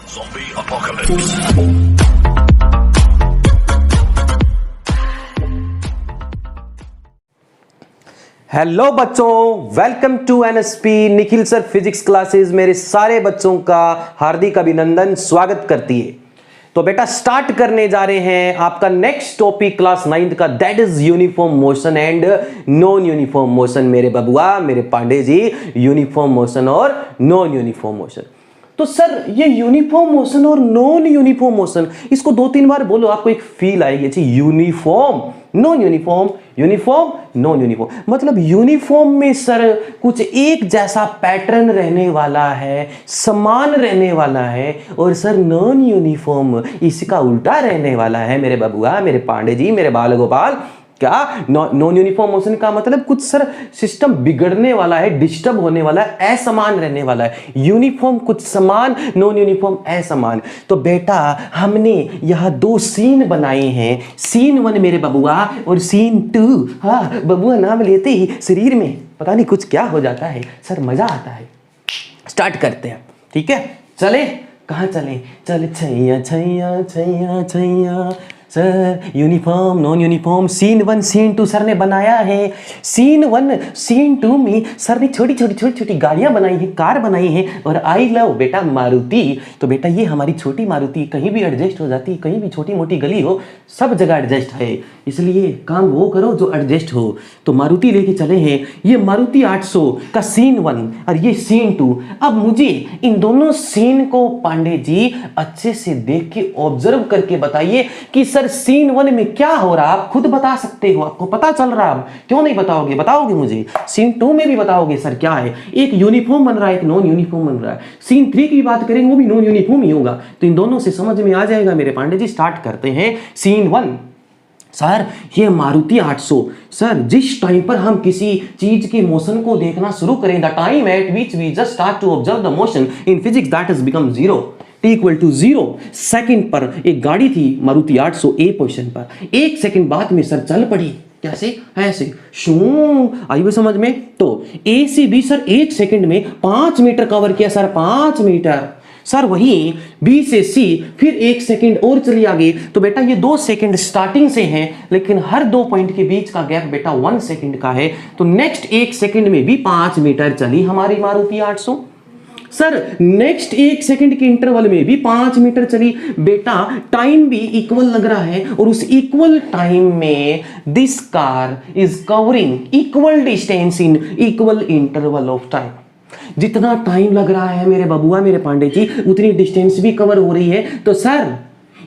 Zombie apocalypse. Hello बच्चों, welcome to NSP Nikhil sir physics classes. मेरे सारे बच्चों का हार्दिक अभिनंदन, स्वागत करती है। तो बेटा स्टार्ट करने जा रहे हैं आपका नेक्स्ट टॉपिक क्लास 9th का, that is uniform motion and non uniform motion. मेरे बबुआ, मेरे पांडे जी, यूनिफॉर्म मोशन और नॉन यूनिफॉर्म मोशन। तो सर ये यूनिफॉर्म मोशन और नॉन यूनिफॉर्म मोशन, इसको 2-3 बार बोलो, आपको एक फील आएगी। अच्छा, uniform, non uniform, uniform, non uniform. मतलब यूनिफॉर्म में सर कुछ एक जैसा पैटर्न रहने वाला है, समान रहने वाला है, और सर नॉन यूनिफॉर्म इसका उल्टा रहने वाला है। मेरे बबुआ, मेरे पांडे जी, मेरे बाल गोपाल, क्या नॉन यूनिफॉर्म मोशन का मतलब कुछ सर सिस्टम बिगड़ने वाला है, डिस्टर्ब होने वाला है, असमान रहने वाला है। यूनिफॉर्म कुछ समान, नॉन यूनिफॉर्म असमान। तो बेटा हमने यहां 2 सीन बनाए हैं, सीन 1 मेरे बबुआ और सीन 2। हाँ बबुआ नाम लेते ही शरीर में पता नहीं कुछ क्या हो जाता है सर, मजा आता है। स्टार्ट करते हैं, ठीक है? चले, कहाँ चले? चले छैया छैया छैया छैया। Sir uniform, non uniform, scene 1 scene 2 sir ने बनाया है। सीन 1 सीन 2 में सर ने छोटी छोटी गाड़ियां बनाई हैं, कार बनाई हैं, और आई लव बेटा मारुति। तो बेटा ये हमारी छोटी मारुति कहीं भी एडजस्ट हो जाती है, कहीं भी छोटी मोटी गली हो सब जगह एडजस्ट है, इसलिए काम वो करो जो एडजस्ट हो। तो मारुति लेके चले हैं, ये मारुति 800 का सीन 1 और ये सीन 2। अब मुझे इन दोनों सीन को पांडे जी अच्छे से देख के ऑब्जर्व करके बताइए कि सर सीन 1 में क्या हो रहा है। आप खुद बता सकते हो, आपको पता चल रहा है, क्यों नहीं बताओगे? बताओगे मुझे। सीन 2 में भी बताओगे सर क्या है, एक यूनिफॉर्म बन रहा है, एक नॉन यूनिफॉर्म बन रहा है। सीन 3 की बात करेंगे, वो भी नॉन यूनिफॉर्म ही होगा। तो इन दोनों से समझ में आ जाएगा मेरे पांडे जी। स्टार्ट करते हैं सीन 1। सर ये मारुति 800, सर जिस टाइम पर हम किसी चीज के मोशन को देखना शुरू करें, the time at which we just start to observe the motion in physics that has become 0 equal to 0 second पर एक गाड़ी थी मारुति 800 ए पोजीशन पर, 1 सेकंड बाद में सर चल पड़ी। कैसे? ऐसे शू। आई समझ में? तो ए से बी सर 1 सेकंड में 5 मीटर कवर किया सर, 5 मीटर। सर वहीं बी से सी फिर 1 सेकंड और चली आगे। तो बेटा ये 2 सेकंड स्टार्टिंग से हैं, लेकिन हर 2 पॉइंट के बीच का गैप बेटा 1 सेकंड का है। तो नेक्स्ट 1 सेकंड में भी 5 मीटर चली हमारी मारुति 800। सर नेक्स्ट 1 सेकंड के इंटरवल में भी 5 मीटर चली। बेटा टाइम भी इक्वल लग रहा है, और उस इक्वल टाइम में this car is covering equal distance in equal interval of time. जितना टाइम लग रहा है मेरे बबुआ, मेरे पांडे जी, उतनी डिस्टेंस भी कवर हो रही है। तो सर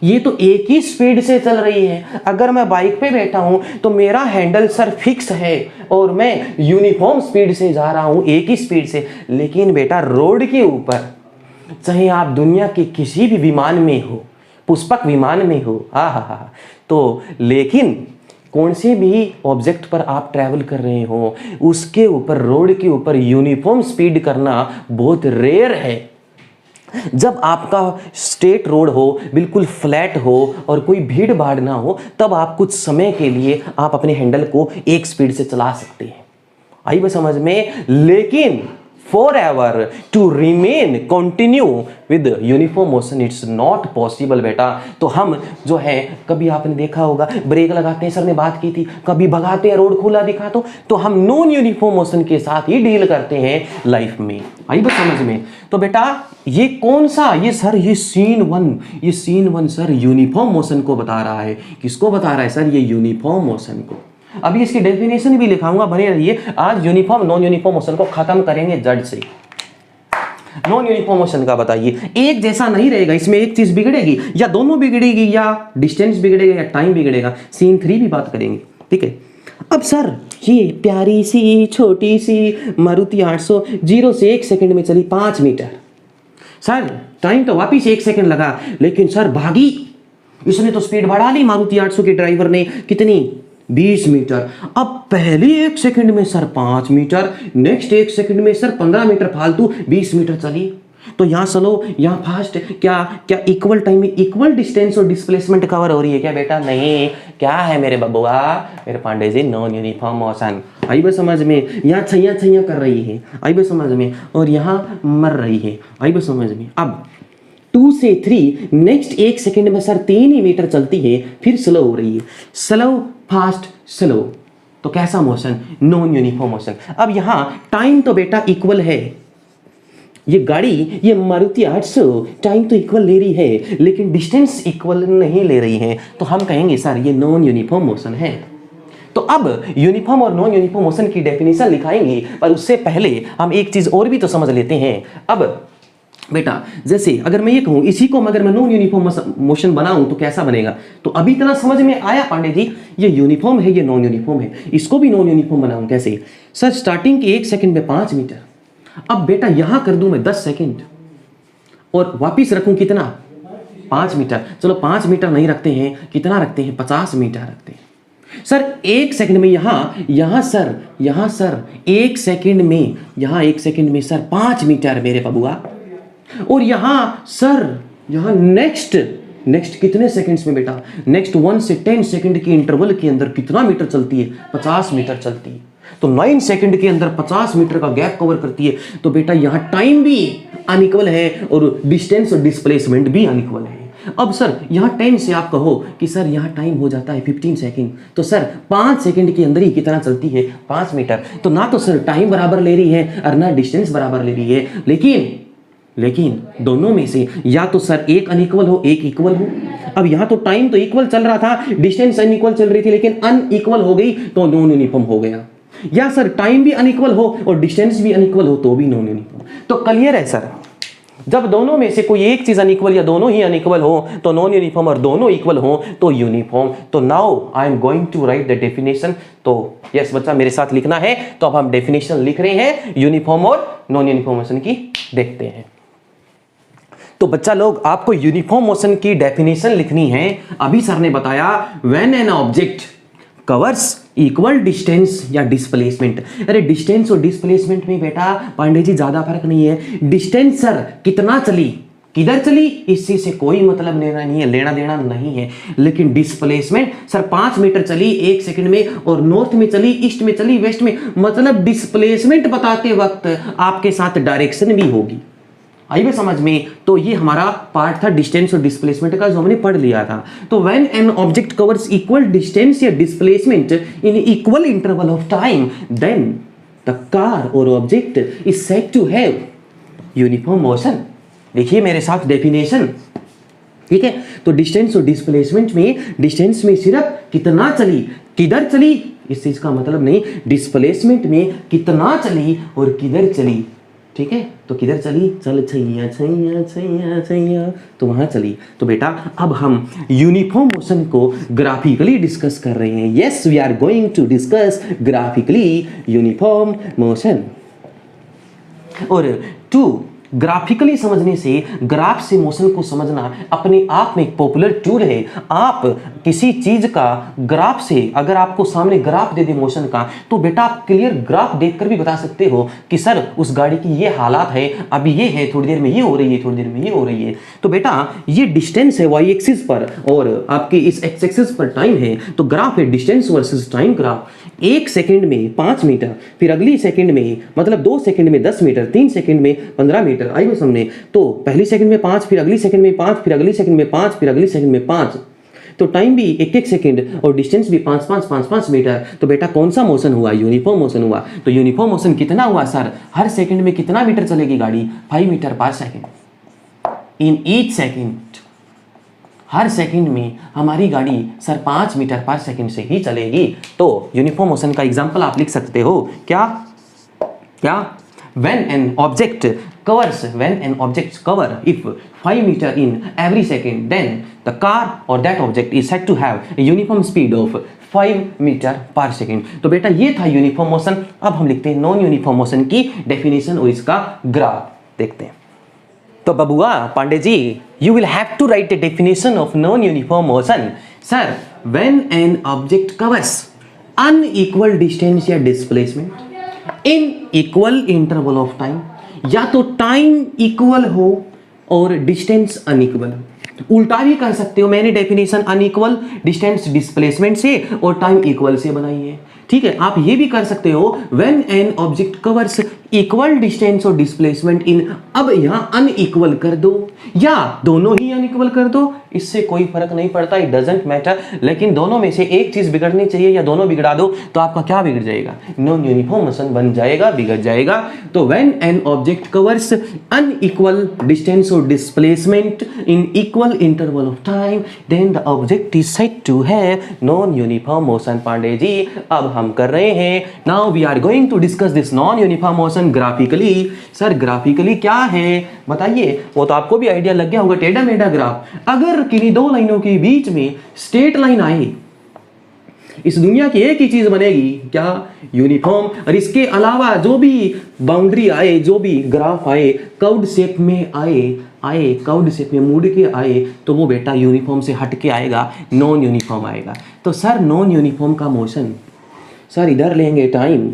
ये तो एक ही स्पीड से चल रही है। अगर मैं बाइक पे बैठा हूं तो मेरा हैंडल सर फिक्स है और मैं यूनिफॉर्म स्पीड से जा रहा हूं, एक ही स्पीड से। लेकिन बेटा रोड के ऊपर, चाहे आप दुनिया के किसी भी विमान में हो, पुष्पक विमान में हो, हा, तो लेकिन कौन से भी ऑब्जेक्ट पर आप ट्रैवल कर रहे हो, उसके ऊपर, रोड के ऊपर यूनिफॉर्म स्पीड करना बहुत रेयर है। जब आपका स्ट्रेट रोड हो, बिल्कुल फ्लैट हो और कोई भीड़ भाड़ ना हो, तब आप कुछ समय के लिए आप अपने हैंडल को 1 स्पीड से चला सकते हैं। आई बात समझ में? लेकिन forever to remain continue with uniform motion it's not possible बेटा। तो हम जो है, कभी आपने देखा होगा ब्रेक लगाते हैं, सर ने बात की थी, कभी भगाते हैं रोड खुला दिखा तो हम नॉन यूनिफॉर्म मोशन के साथ ही डील करते हैं लाइफ में। आई बात समझ में? तो बेटा ये कौन सा, ये सर ये सीन 1, ये सीन 1 सर यूनिफॉर्म मोशन को बता रहा है। किसको बता रहा है सर? ये यूनिफॉर्म मोशन को। अभी इसकी डेफिनेशन भी लिखाऊंगा, बने रहिए। आज यूनिफॉर्म नॉन यूनिफॉर्म मोशन को खत्म करेंगे जड़ से। नॉन यूनिफॉर्म मोशन का बताइए, एक जैसा नहीं रहेगा, इसमें एक चीज बिगड़ेगी, या दोनों बिगड़ेगी, या डिस्टेंस बिगड़ेगा, या टाइम बिगड़ेगा। सीन 3 भी बात करेंगे, ठीक है? अब सर ये प्यारी सी छोटी सी मारुति 800 0 से 1 सेकंड में चली 5 मीटर। सर टाइम तो वापिस 1 सेकंड लगा, लेकिन सर भागी, इसने तो स्पीड बढ़ा ली मारुति 800 के ड्राइवर ने। कितनी? 20 मीटर। अब पहले 1 सेकंड में सर 5 मीटर, नेक्स्ट 1 सेकंड में सर 15 मीटर, फालतू 20 मीटर चली। तो यहाँ स्लो, यहाँ फास्ट, क्या इक्वल टाइम में इक्वल डिस्टेंस और डिस्प्लेसमेंट कवर हो रही है क्या बेटा? नहीं। क्या है मेरे बबुआ, मेरे Pandey ji? Non uniform motion. आई बात समझ में? यहाँ छैया कर रही है, आई बात समझ में, और यहाँ मर रही है, आई बात समझ में। अब 2 से 3, नेक्स्ट 1 सेकंड में सर 3 ही मीटर चलती है, फिर स्लो हो रही है, स्लो फास्ट स्लो, तो कैसा मोशन? Non uniform motion. अब यहां टाइम तो बेटा इक्वल है, ये गाड़ी, ये मारुति 800 टाइम तो इक्वल ले रही है, लेकिन डिस्टेंस इक्वल नहीं ले रही है, तो हम कहेंगे सर ये नॉन यूनिफॉर्म मोशन है। तो अब यूनिफॉर्म और नॉन यूनिफॉर्म मोशन की डेफिनेशन लिखाएंगे, पर उससे पहले हम एक चीज और भी तो समझ लेते हैं। अब बेटा जैसे अगर मैं ये कहूं इसी को अगर मैं नॉन यूनिफॉर्म मोशन बनाऊं तो कैसा बनेगा? तो अभी इतना समझ में आया पांडे जी, ये यूनिफॉर्म है, ये नॉन यूनिफॉर्म है, इसको भी नॉन यूनिफॉर्म बनाऊं कैसे? सर स्टार्टिंग के 1 सेकंड में 5 मीटर, अब बेटा यहां कर दूं मैं 10 सेकंड और वापिस रखूं कितना? 5 मीटर। चलो 5 मीटर नहीं रखते हैं, कितना रखते हैं? 50 मीटर रखते हैं। सर 1 सेकंड में यहां सर 1 सेकंड में, यहां 1 सेकंड में सर 5 मीटर मेरे बबुआ, और यहां नेक्स्ट कितने सेकंड्स में बेटा? नेक्स्ट 1 से 10 सेकंड के इंटरवल के अंदर कितना मीटर चलती है? 50 मीटर चलती है। तो 9 सेकंड के अंदर 50 मीटर का गैप कवर करती है। तो बेटा यहां टाइम भी अनइक्वल है और डिस्टेंस और डिस्प्लेसमेंट भी अनइक्वल है। अब सर यहां 10 से आप कहो कि सर यहां टाइम हो जाता है 15 सेकंड, तो सर 5 सेकंड के अंदर ही कितना चलती है? 5 मीटर। तो ना तो सर टाइम बराबर ले रही है और ना डिस्टेंस बराबर ले रही है, लेकिन दोनों में से या तो सर एक अनइक्वल हो, एक इक्वल हो। अब यहां तो टाइम तो इक्वल चल रहा था, डिस्टेंस अनइक्वल चल रही थी, लेकिन अनइक्वल हो गई तो नॉन यूनिफॉर्म हो गया। या सर टाइम भी अनइक्वल हो और डिस्टेंस भी अनइक्वल हो तो भी नॉन यूनिफॉर्म। तो क्लियर है सर, जब दोनों में से कोई एक चीज अनइक्वल या दोनों ही अनइक्वल हो तो नॉन यूनिफॉर्म, और दोनों इक्वल हो तो यूनिफॉर्म। तो now I am going to write the definition. तो यस बच्चा मेरे साथ लिखना है, तो अब हम डेफिनेशन लिख रहे हैं यूनिफॉर्म और नॉन यूनिफॉर्म मोशन की, देखते हैं। तो बच्चा लोग आपको यूनिफॉर्म मोशन की डेफिनेशन लिखनी है। अभी सर ने बताया when an object covers equal distance या डिस्प्लेसमेंट। अरे डिस्टेंस और डिस्प्लेसमेंट में बेटा पांडे जी ज्यादा फर्क नहीं है। डिस्टेंस सर कितना चली, किधर चली, इसी से कोई मतलब लेना नहीं है, लेना देना नहीं है। लेकिन डिस्प्लेसमेंट सर 5 मीटर चली 1 सेकंड में, और नॉर्थ में चली, ईस्ट में चली, वेस्ट में, मतलब डिस्प्लेसमेंट बताते वक्त आपके साथ डायरेक्शन भी होगी। आई भी समझ में? तो ये हमारा पार्ट था डिस्टेंस और डिस्प्लेसमेंट का, जो हमने पढ़ लिया था। तो when an object covers equal distance या displacement in equal interval of time, then the car और object is said to have uniform motion. देखिए मेरे साथ डेफिनेशन, ठीक है? तो डिस्टेंस और डिस्प्लेसमेंट में, डिस्टेंस में सिर्फ कितना चली, किधर चली, इस चीज का मतलब नहीं। डिस्प्लेसमेंट में कितना चली और किधर चली, ठीक है? तो किधर चली, चल छैया छैया छैया छैया, तो वहां चली। तो बेटा अब हम यूनिफॉर्म मोशन को ग्राफिकली डिस्कस कर रहे हैं। Yes we are going to discuss graphically uniform motion. और टू ग्राफिकली समझने से, ग्राफ से मोशन को समझना अपने आप में एक पॉपुलर टूल है। आप किसी चीज का ग्राफ से, अगर आपको सामने ग्राफ दे दे मोशन का, तो बेटा आप क्लियर ग्राफ देखकर भी बता सकते हो कि सर उस गाड़ी की ये हालात है, अभी ये है, थोड़ी देर में ये हो रही है, थोड़ी देर में ये हो रही है। तो बेटा ये डिस्टेंस है वाई एक्सिस पर, और आपकी इस एक्स एक्सिस पर टाइम है। तो ग्राफ है distance versus time graph. 1 second में 5 मीटर, फिर अगली सेकंड में मतलब 2 सेकंड में 10 मीटर, 3 सेकंड में 15 मीटर। आई वो सामने, तो पहली सेकंड में 5, फिर अगली सेकंड में 5, फिर अगली सेकंड में 5, फिर अगली सेकंड में 5। तो टाइम भी 1-1 सेकंड और डिस्टेंस भी 5-5 मीटर। तो बेटा कौन सा मोशन हुआ? यूनिफॉर्म मोशन हुआ। तो यूनिफॉर्म मोशन कितना हुआ सर? हर सेकंड में कितना मीटर चलेगी गाड़ी? 5 मीटर पर second. In each second, her second में हमारी गाड़ी सर 5 मीटर पर सेकंड से ही चलेगी। तो यूनिफॉर्म मोशन का एग्जांपल आप लिख सकते हो क्या? When an object covers if 5 meter in every second, then the car or that object is said to have a uniform speed of 5 meter per second। तो बेटा ये था यूनिफॉर्म मोशन। अब हम लिखते हैं नॉन यूनिफॉर्म मोशन की definition और इसका ग्राफ देखते हैं। तो बबुआ Pandey ji, you will have to write a definition of non-uniform motion. Sir, when an object covers unequal distance या displacement in equal interval of time, या तो टाइम इक्वल हो और डिस्टेंस अनइक्वल हो। उल्टा भी कर सकते हो, मैंने डेफिनेशन अनइक्वल डिस्टेंस डिस्प्लेसमेंट से और टाइम इक्वल से बनाई है। ठीक है, आप ये भी कर सकते हो when an object covers equal distance और डिस्प्लेसमेंट इन, अब यहां अनइक्वल कर दो या दोनों ही अनइक्वल कर दो, इससे कोई फर्क नहीं पड़ता, इट डजंट मैटर, लेकिन दोनों में से एक चीज बिगड़नी चाहिए या दोनों बिगड़ा दो तो आपका क्या बिगड़ जाएगा, नॉन यूनिफॉर्म मोशन बन जाएगा, बिगड़ जाएगा। तो when an object covers unequal distance और displacement in equal interval of time then the object is said to have non uniform motion. Pandey ji अब हम कर रहे हैं, now we are going to discuss this non uniform motion graphically. Sir graphically क्या है बताइए, वो तो आपको भी आइडिया लग गया होगा, टेढ़ा मेढ़ा ग्राफ। अगर किन्हीं दो लाइनों के बीच में स्ट्रेट लाइन आए, इस दुनिया की एक ही चीज बनेगी, क्या, यूनिफॉर्म। और इसके अलावा जो भी बाउंड्री आए, जो भी ग्राफ आए, कर्व्ड शेप में आए कर्व्ड शेप में मुड़ के आए, तो वो बेटा यूनिफॉर्म से हट के आएगा, नॉन यूनिफॉर्म आएगा। तो सर नॉन यूनिफॉर्म का मोशन, सर इधर लेंगे टाइम,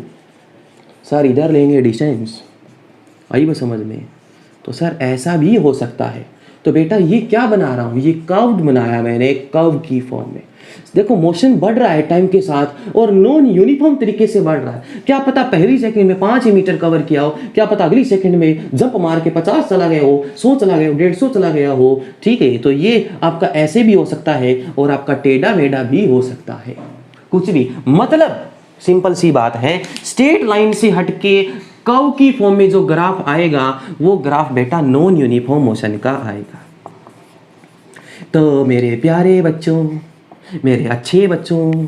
सर इधर लेंगे डिस्टेंस, आई वो समझ में। तो सर ऐसा भी हो सकता है। तो बेटा ये क्या बना रहा हूँ, ये कर्व्ड बनाया मैंने, एक कर्व की फॉर्म में। देखो मोशन बढ़ रहा है टाइम के साथ और नॉन यूनिफॉर्म तरीके से बढ़ रहा है। क्या पता पहली सेकंड में 5 मीटर कवर किया हो, क्या पता अगली सेकंड में जंप मार के 50 चला गया हो, 100 चला गया हो, 150 चला गया हो, ठीक है। तो ये आपका ऐसे भी हो सकता है और आपका टेढ़ा मेढ़ा भी हो सकता है, कुछ भी। मतलब सिंपल सी बात है, स्ट्रेट लाइन से हटके कर्व की फॉर्म में जो ग्राफ आएगा वो ग्राफ बेटा नॉन यूनिफॉर्म मोशन का आएगा। तो मेरे प्यारे बच्चों, मेरे अच्छे बच्चों,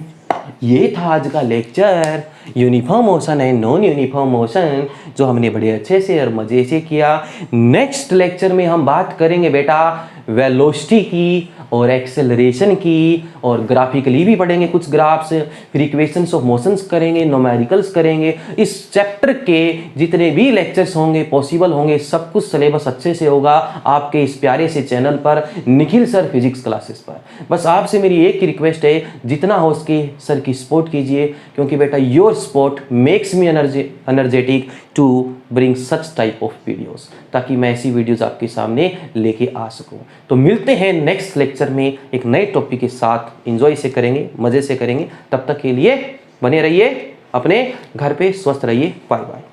ये था आज का lecture, uniform motion and non uniform motion, जो हमने बड़े अच्छे से और मज़े से किया। नेक्स्ट लेक्चर में हम बात करेंगे बेटा वेलोसिटी की और एक्सेलरेशन की, और ग्राफिकली भी पढ़ेंगे कुछ ग्राफ्स, फिर इक्वेशंस ऑफ मोशंस करेंगे, न्यूमेरिकल्स करेंगे। इस चैप्टर के जितने भी लेक्चर्स होंगे पॉसिबल होंगे, सब कुछ सिलेबस अच्छे से होगा आपके इस प्यारे से चैनल पर, निखिल सर फिजिक्स क्लासेस पर। बस आपसे मेरी एक ही रिक्वेस्ट है, जितना हो सके सर की सपोर्ट कीजिए, क्योंकि बेटा your support makes me energetic to bring such type of videos, ताकि मैं ऐसी वीडियोस आपके सामने लेके आ सकूं। तो मिलते हैं नेक्स्ट लेक्चर में एक नए टॉपिक के साथ, एंजॉय से करेंगे, मजे से करेंगे। तब तक के लिए बने रहिए अपने घर पे, स्वस्थ रहिए, बाय बाय।